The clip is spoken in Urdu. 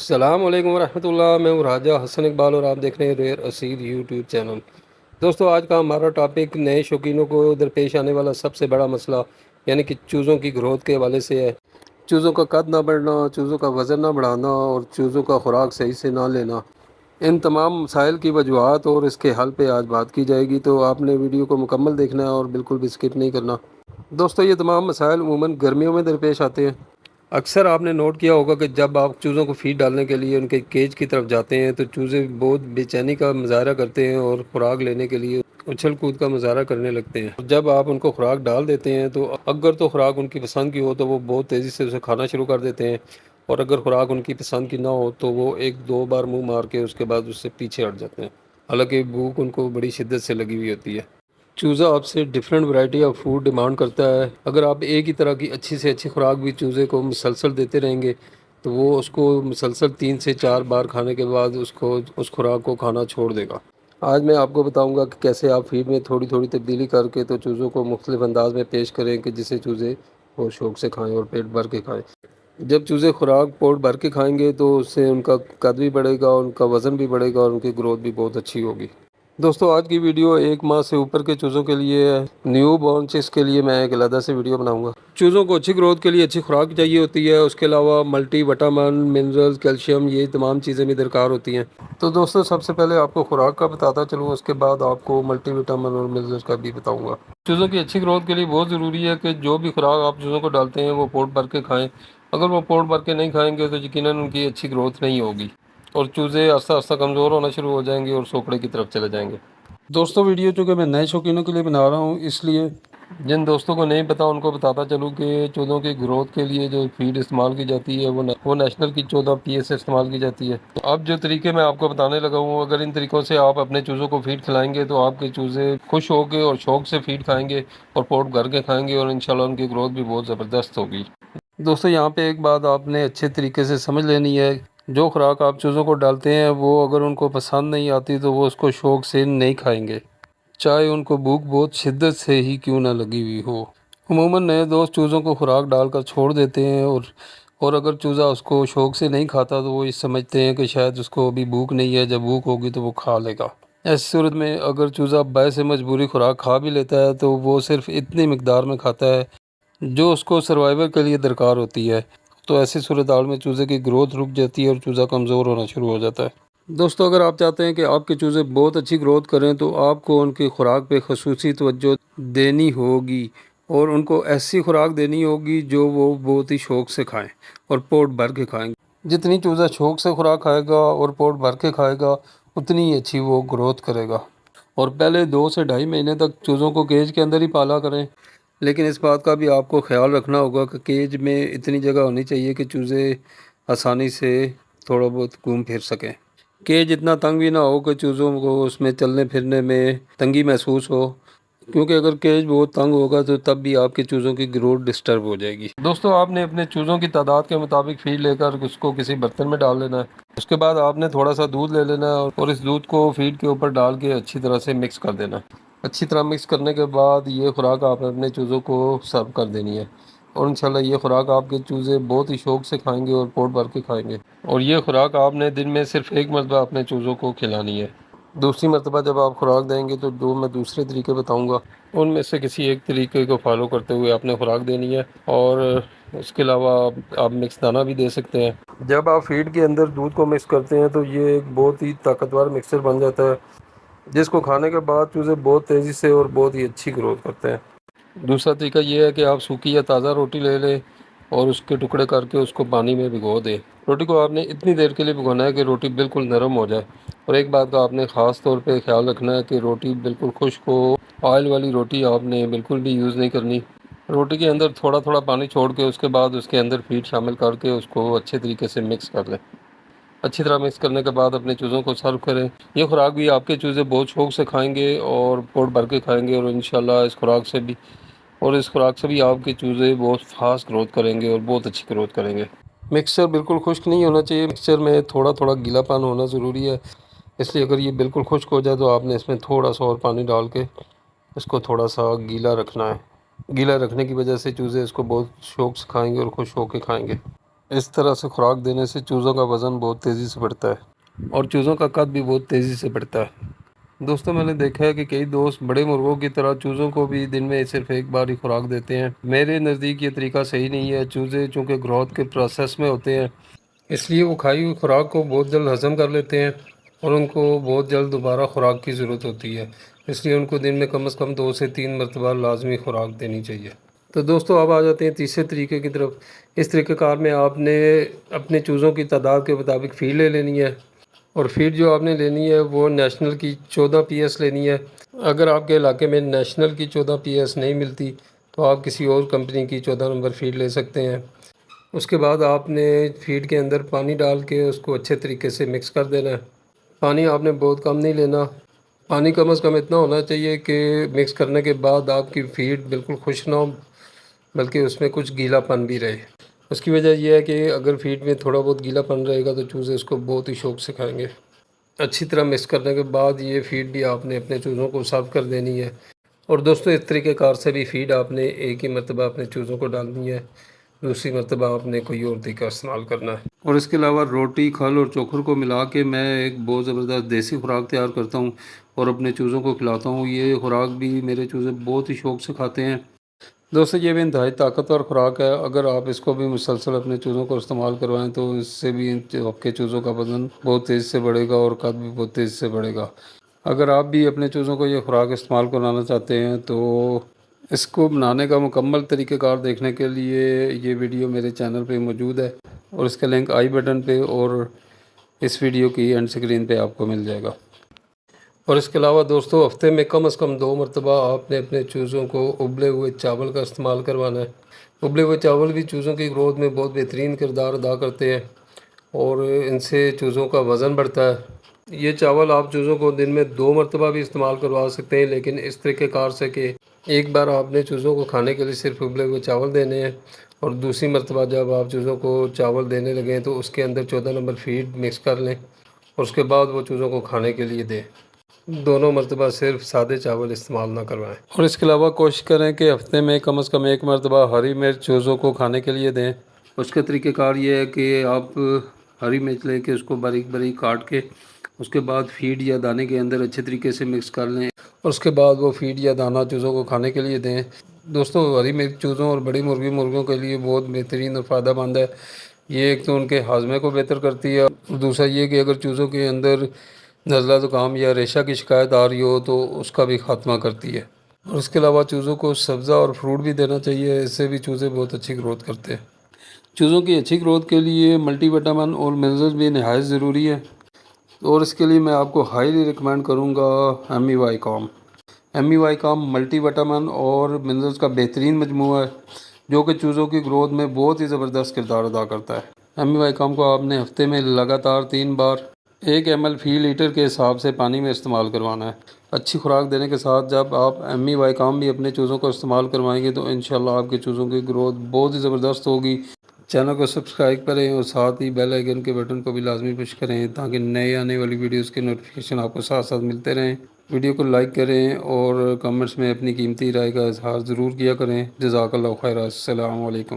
السلام علیکم ورحمۃ اللہ، میں ہوں راجہ حسن اقبال اور آپ دیکھ رہے ہیں ریئر اسید یوٹیوب چینل۔ دوستو آج کا ہمارا ٹاپک نئے شوقینوں کو درپیش آنے والا سب سے بڑا مسئلہ یعنی کہ چوزوں کی گروتھ کے حوالے سے ہے۔ چوزوں کا قد نہ بڑھنا، چوزوں کا وزن نہ بڑھانا اور چوزوں کا خوراک صحیح سے نہ لینا، ان تمام مسائل کی وجوہات اور اس کے حل پہ آج بات کی جائے گی، تو آپ نے ویڈیو کو مکمل دیکھنا ہے اور بالکل بھی سکپ نہیں کرنا۔ دوستو یہ تمام مسائل عموماً گرمیوں میں درپیش آتے ہیں۔ اکثر آپ نے نوٹ کیا ہوگا کہ جب آپ چوزوں کو فیڈ ڈالنے کے لیے ان کے کیج کی طرف جاتے ہیں تو چوزے بہت بے چینی کا مظاہرہ کرتے ہیں اور خوراک لینے کے لیے اچھل کود کا مظاہرہ کرنے لگتے ہیں۔ جب آپ ان کو خوراک ڈال دیتے ہیں تو اگر تو خوراک ان کی پسند کی ہو تو وہ بہت تیزی سے اسے کھانا شروع کر دیتے ہیں، اور اگر خوراک ان کی پسند کی نہ ہو تو وہ ایک دو بار منہ مار کے اس کے بعد اس سے پیچھے ہٹ جاتے ہیں، حالانکہ بھوک ان کو بڑی شدت سے لگی ہوئی ہوتی ہے۔ چوزہ آپ سے different variety of food demand کرتا ہے۔ اگر آپ ایک ہی طرح کی اچھی سے اچھی خوراک بھی چوزے کو مسلسل دیتے رہیں گے تو وہ اس کو مسلسل 3 سے 4 بار کھانے کے بعد اس خوراک کو کھانا چھوڑ دے گا۔ آج میں آپ کو بتاؤں گا کہ کیسے آپ فیڈ میں تھوڑی تھوڑی تبدیلی کر کے تو چوزوں کو مختلف انداز میں پیش کریں کہ جسے چوزے وہ شوق سے کھائیں اور پیٹ بھر کے کھائیں۔ جب چوزے خوراک پیٹ بھر کے کھائیں گے تو اس سے ان کا قد بھی بڑھے گا، ان کا وزن بھی بڑھے گا اور ان کی گروتھ بھی بہت اچھی ہوگی۔ دوستو آج کی ویڈیو 1 ماہ سے اوپر کے چوزوں کے لیے ہے۔ نیو بورن چکس کے لیے میں ایک علیحدہ سے ویڈیو بناؤں گا۔ چوزوں کو اچھی گروتھ کے لیے اچھی خوراک چاہیے ہوتی ہے، اس کے علاوہ ملٹی وٹامن، منرلز، کیلشیم، یہ تمام چیزیں بھی درکار ہوتی ہیں۔ تو دوستو سب سے پہلے آپ کو خوراک کا بتاتا چلوں، اس کے بعد آپ کو ملٹی وٹامن اور منرلز کا بھی بتاؤں گا۔ چوزوں کی اچھی گروتھ کے لیے بہت ضروری ہے کہ جو بھی خوراک آپ چوزوں کو ڈالتے ہیں وہ پیٹ بھر کے کھائیں۔ اگر وہ پیٹ بھر کے نہیں کھائیں گے تو یقیناً ان کی اچھی گروتھ نہیں ہوگی اور چوزے آہستہ آہستہ کمزور ہونا شروع ہو جائیں گے اور سوکڑے کی طرف چلے جائیں گے۔ دوستو ویڈیو چونکہ میں نئے شوقینوں کے لیے بنا رہا ہوں، اس لیے جن دوستوں کو نہیں پتا ان کو بتاتا چلوں کہ چوزوں کی گروتھ کے لیے جو فیڈ استعمال کی جاتی ہے وہ نیشنل کی 14 PA سے استعمال کی جاتی ہے۔ تو اب جو طریقے میں آپ کو بتانے لگا ہوں، اگر ان طریقوں سے آپ اپنے چوزوں کو فیڈ کھلائیں گے تو آپ کے چوزے خوش ہو کے اور شوق سے فیڈ کھائیں گے اور پیٹ بھر کے کھائیں گے اور انشاءاللہ ان کی گروتھ بھی بہت زبردست ہوگی۔ دوستو یہاں پہ ایک بات آپ نے اچھے طریقے سے سمجھ لینی ہے، جو خوراک آپ چوزوں کو ڈالتے ہیں وہ اگر ان کو پسند نہیں آتی تو وہ اس کو شوق سے نہیں کھائیں گے، چاہے ان کو بھوک بہت شدت سے ہی کیوں نہ لگی ہوئی ہو۔ عموماً نئے دوست چوزوں کو خوراک ڈال کر چھوڑ دیتے ہیں اور اگر چوزہ اس کو شوق سے نہیں کھاتا تو وہ یہ سمجھتے ہیں کہ شاید اس کو ابھی بھوک نہیں ہے، جب بھوک ہوگی تو وہ کھا لے گا۔ ایسی صورت میں اگر چوزہ باعث مجبوری خوراک کھا بھی لیتا ہے تو وہ صرف اتنی مقدار میں کھاتا ہے جو اس کو سروائیور کے لیے درکار ہوتی ہے، تو ایسی صورتحال میں چوزے کی گروتھ رک جاتی ہے اور چوزہ کمزور ہونا شروع ہو جاتا ہے۔ دوستو اگر آپ چاہتے ہیں کہ آپ کے چوزے بہت اچھی گروتھ کریں تو آپ کو ان کی خوراک پہ خصوصی توجہ دینی ہوگی اور ان کو ایسی خوراک دینی ہوگی جو وہ بہت ہی شوق سے کھائیں اور پیٹ بھر کے کھائیں۔ جتنی چوزہ شوق سے خوراک کھائے گا اور پیٹ بھر کے کھائے گا اتنی اچھی وہ گروتھ کرے گا۔ اور پہلے 2 سے 2.5 مہینے تک چوزوں کو کیج کے اندر ہی پالا کریں، لیکن اس بات کا بھی آپ کو خیال رکھنا ہوگا کہ کیج میں اتنی جگہ ہونی چاہیے کہ چوزے آسانی سے تھوڑا بہت گھوم پھر سکیں۔ کیج اتنا تنگ بھی نہ ہو کہ چوزوں کو اس میں چلنے پھرنے میں تنگی محسوس ہو، کیونکہ اگر کیج بہت تنگ ہوگا تو تب بھی آپ کے چوزوں کی گروتھ ڈسٹرب ہو جائے گی۔ دوستو آپ نے اپنے چوزوں کی تعداد کے مطابق فیڈ لے کر اس کو کسی برتن میں ڈال لینا ہے۔ اس کے بعد آپ نے تھوڑا سا دودھ لے لینا ہے اور اس دودھ کو فیڈ کے اوپر ڈال کے اچھی طرح سے مکس کر دینا۔ اچھی طرح مکس کرنے کے بعد یہ خوراک آپ نے اپنے چوزوں کو سرو کر دینی ہے اور انشاءاللہ یہ خوراک آپ کے چوزے بہت ہی شوق سے کھائیں گے اور پیٹ بھر کے کھائیں گے، اور یہ خوراک آپ نے دن میں صرف 1 مرتبہ اپنے چوزوں کو کھلانی ہے۔ دوسری مرتبہ جب آپ خوراک دیں گے تو جو میں دوسرے طریقے بتاؤں گا ان میں سے کسی ایک طریقے کو فالو کرتے ہوئے آپ نے خوراک دینی ہے، اور اس کے علاوہ آپ مکس دانہ بھی دے سکتے ہیں۔ جب آپ فیڈ کے اندر دودھ کو مکس کرتے ہیں تو یہ ایک بہت ہی طاقتور مکسچر بن جاتا ہے جس کو کھانے کے بعد چوزے بہت تیزی سے اور بہت ہی اچھی گروتھ کرتے ہیں۔ دوسرا طریقہ یہ ہے کہ آپ سوکھی یا تازہ روٹی لے لیں اور اس کے ٹکڑے کر کے اس کو پانی میں بھگو دیں۔ روٹی کو آپ نے اتنی دیر کے لیے بھگونا ہے کہ روٹی بالکل نرم ہو جائے، اور ایک بات کا آپ نے خاص طور پہ خیال رکھنا ہے کہ روٹی بالکل خشک ہو۔ آئل والی روٹی آپ نے بالکل بھی یوز نہیں کرنی۔ روٹی کے اندر تھوڑا تھوڑا پانی چھوڑ کے اس کے بعد اس کے اندر فیڈ شامل کر کے اس کو اچھے طریقے سے مکس کر لیں۔ اچھی طرح مکس کرنے کے بعد اپنے چوزوں کو سرو کریں۔ یہ خوراک بھی آپ کے چوزے بہت شوق سے کھائیں گے اور پیٹ بھر کے کھائیں گے، اور انشاءاللہ اس خوراک سے بھی آپ کے چوزے بہت فاسٹ گروتھ کریں گے اور بہت اچھی گروتھ کریں گے۔ مکسچر بالکل خشک نہیں ہونا چاہیے، مکسچر میں تھوڑا تھوڑا گیلا پان ہونا ضروری ہے، اس لیے اگر یہ بالکل خشک ہو جائے تو آپ نے اس میں تھوڑا سا اور پانی ڈال کے اس کو تھوڑا سا گیلا رکھنا ہے۔ گیلا رکھنے کی وجہ سے چوزے اس کو بہت شوق سے کھائیں گے اور خوش ہو کے کھائیں گے۔ اس طرح سے خوراک دینے سے چوزوں کا وزن بہت تیزی سے بڑھتا ہے اور چوزوں کا قد بھی بہت تیزی سے بڑھتا ہے۔ دوستوں میں نے دیکھا ہے کہ کئی دوست بڑے مرغوں کی طرح چوزوں کو بھی دن میں صرف ایک بار ہی خوراک دیتے ہیں۔ میرے نزدیک یہ طریقہ صحیح نہیں ہے۔ چوزے چونکہ گروتھ کے پروسیس میں ہوتے ہیں، اس لیے وہ کھائی ہوئی خوراک کو بہت جلد ہضم کر لیتے ہیں اور ان کو بہت جلد دوبارہ خوراک کی ضرورت ہوتی ہے۔ اس لیے ان کو دن میں کم از کم 2 سے 3 مرتبہ لازمی خوراک دینی چاہیے۔ تو دوستوں اب آ جاتے ہیں تیسرے طریقے کی طرف۔ اس طریقہ کار میں آپ نے اپنے چوزوں کی تعداد کے مطابق فیڈ لے لینی ہے، اور فیڈ جو آپ نے لینی ہے وہ نیشنل کی 14 پی ایس لینی ہے۔ اگر آپ کے علاقے میں نیشنل کی 14 پی ایس نہیں ملتی تو آپ کسی اور کمپنی کی 14 نمبر فیڈ لے سکتے ہیں۔ اس کے بعد آپ نے فیڈ کے اندر پانی ڈال کے اس کو اچھے طریقے سے مکس کر دینا ہے۔ پانی آپ نے بہت کم نہیں لینا، پانی کم از کم اتنا ہونا چاہیے کہ مکس کرنے کے بعد آپ کی فیڈ بالکل خشک نہ ہو، بلکہ اس میں کچھ گیلا پن بھی رہے۔ اس کی وجہ یہ ہے کہ اگر فیڈ میں تھوڑا بہت گیلا پن رہے گا تو چوزے اس کو بہت ہی شوق سے کھائیں گے۔ اچھی طرح مکس کرنے کے بعد یہ فیڈ بھی آپ نے اپنے چوزوں کو سرو کر دینی ہے۔ اور دوستوں اس طریقہ کار سے بھی فیڈ آپ نے ایک ہی مرتبہ اپنے چوزوں کو ڈالنی ہے، دوسری مرتبہ آپ نے کوئی اور طریقہ استعمال کرنا ہے۔ اور اس کے علاوہ روٹی، کھل اور چوکھر کو ملا کے میں ایک بہت زبردست دیسی خوراک تیار کرتا ہوں اور اپنے چوزوں کو کھلاتا ہوں۔ یہ خوراک بھی میرے چوزے بہت ہی شوق سے کھاتے ہیں۔ دوستوں یہ بھی انتہائی طاقتور خوراک ہے، اگر آپ اس کو بھی مسلسل اپنے چوزوں کو استعمال کروائیں تو اس سے بھی آپ کے چوزوں کا وزن بہت تیزی سے بڑھے گا اور قد بھی بہت تیزی سے بڑھے گا۔ اگر آپ بھی اپنے چوزوں کو یہ خوراک استعمال کرانا چاہتے ہیں تو اس کو بنانے کا مکمل طریقہ کار دیکھنے کے لیے یہ ویڈیو میرے چینل پہ موجود ہے اور اس کا لنک آئی بٹن پہ اور اس ویڈیو کی اینڈ اسکرین پہ آپ کو مل جائے گا۔ اور اس کے علاوہ دوستوں ہفتے میں کم از کم 2 مرتبہ آپ نے اپنے چوزوں کو ابلے ہوئے چاول کا استعمال کروانا ہے۔ ابلے ہوئے چاول بھی چوزوں کی گروتھ میں بہت بہترین کردار ادا کرتے ہیں اور ان سے چوزوں کا وزن بڑھتا ہے۔ یہ چاول آپ چوزوں کو دن میں 2 مرتبہ بھی استعمال کروا سکتے ہیں، لیکن اس طریقہ کار سے کہ ایک بار آپ نے چوزوں کو کھانے کے لیے صرف ابلے ہوئے چاول دینے ہیں اور دوسری مرتبہ جب آپ چوزوں کو چاول دینے لگیں تو اس کے اندر 14 نمبر فیڈ مکس کر لیں اور اس کے بعد وہ چوزوں کو کھانے کے لیے دیں۔ دونوں مرتبہ صرف سادے چاول استعمال نہ کروائیں۔ اور اس کے علاوہ کوشش کریں کہ ہفتے میں کم از کم 1 مرتبہ ہری مرچ چوزوں کو کھانے کے لیے دیں۔ اس کا طریقہ کار یہ ہے کہ آپ ہری مرچ لے کے اس کو باریک باریک کاٹ کے اس کے بعد فیڈ یا دانے کے اندر اچھے طریقے سے مکس کر لیں اور اس کے بعد وہ فیڈ یا دانہ چوزوں کو کھانے کے لیے دیں۔ دوستوں ہری مرچ چوزوں اور بڑی مرغیوں کے لیے بہت بہترین اور فائدہ مند ہے۔ یہ ایک تو ان کے ہاضمے کو بہتر کرتی ہے اور دوسرا یہ کہ اگر چوزوں کے اندر نزلہ زکام یا ریشہ کی شکایت آ رہی ہو تو اس کا بھی خاتمہ کرتی ہے۔ اور اس کے علاوہ چوزوں کو سبزہ اور فروٹ بھی دینا چاہیے، اس سے بھی چوزے بہت اچھی گروتھ کرتے ہیں۔ چوزوں کی اچھی گروتھ کے لیے ملٹی وٹامن اور منرلز بھی نہایت ضروری ہے، اور اس کے لیے میں آپ کو ہائیلی ریکمینڈ کروں گا ایم ای وائی کام۔ ایم ای وائی کام ملٹی وٹامن اور منرلز کا بہترین مجموعہ ہے جو کہ چوزوں کی گروتھ میں بہت ہی زبردست کردار ادا کرتا ہے۔ ایم ای وائی کام کو آپ نے ہفتے میں لگاتار 3 بار 1 ml فی لیٹر کے حساب سے پانی میں استعمال کروانا ہے۔ اچھی خوراک دینے کے ساتھ جب آپ ایم ای وائی کام بھی اپنے چوزوں کو استعمال کروائیں گے تو انشاءاللہ آپ کے چوزوں کی گروتھ بہت ہی زبردست ہوگی۔ چینل کو سبسکرائب کریں اور ساتھ ہی بیل آئیکن کے بٹن کو بھی لازمی پش کریں تاکہ نئے آنے والی ویڈیوز کے نوٹیفیکیشن آپ کو ساتھ ساتھ ملتے رہیں۔ ویڈیو کو لائک کریں اور کمنٹس میں اپنی قیمتی رائے کا اظہار ضرور کیا کریں۔ جزاک اللہ خیر۔ السلام علیکم۔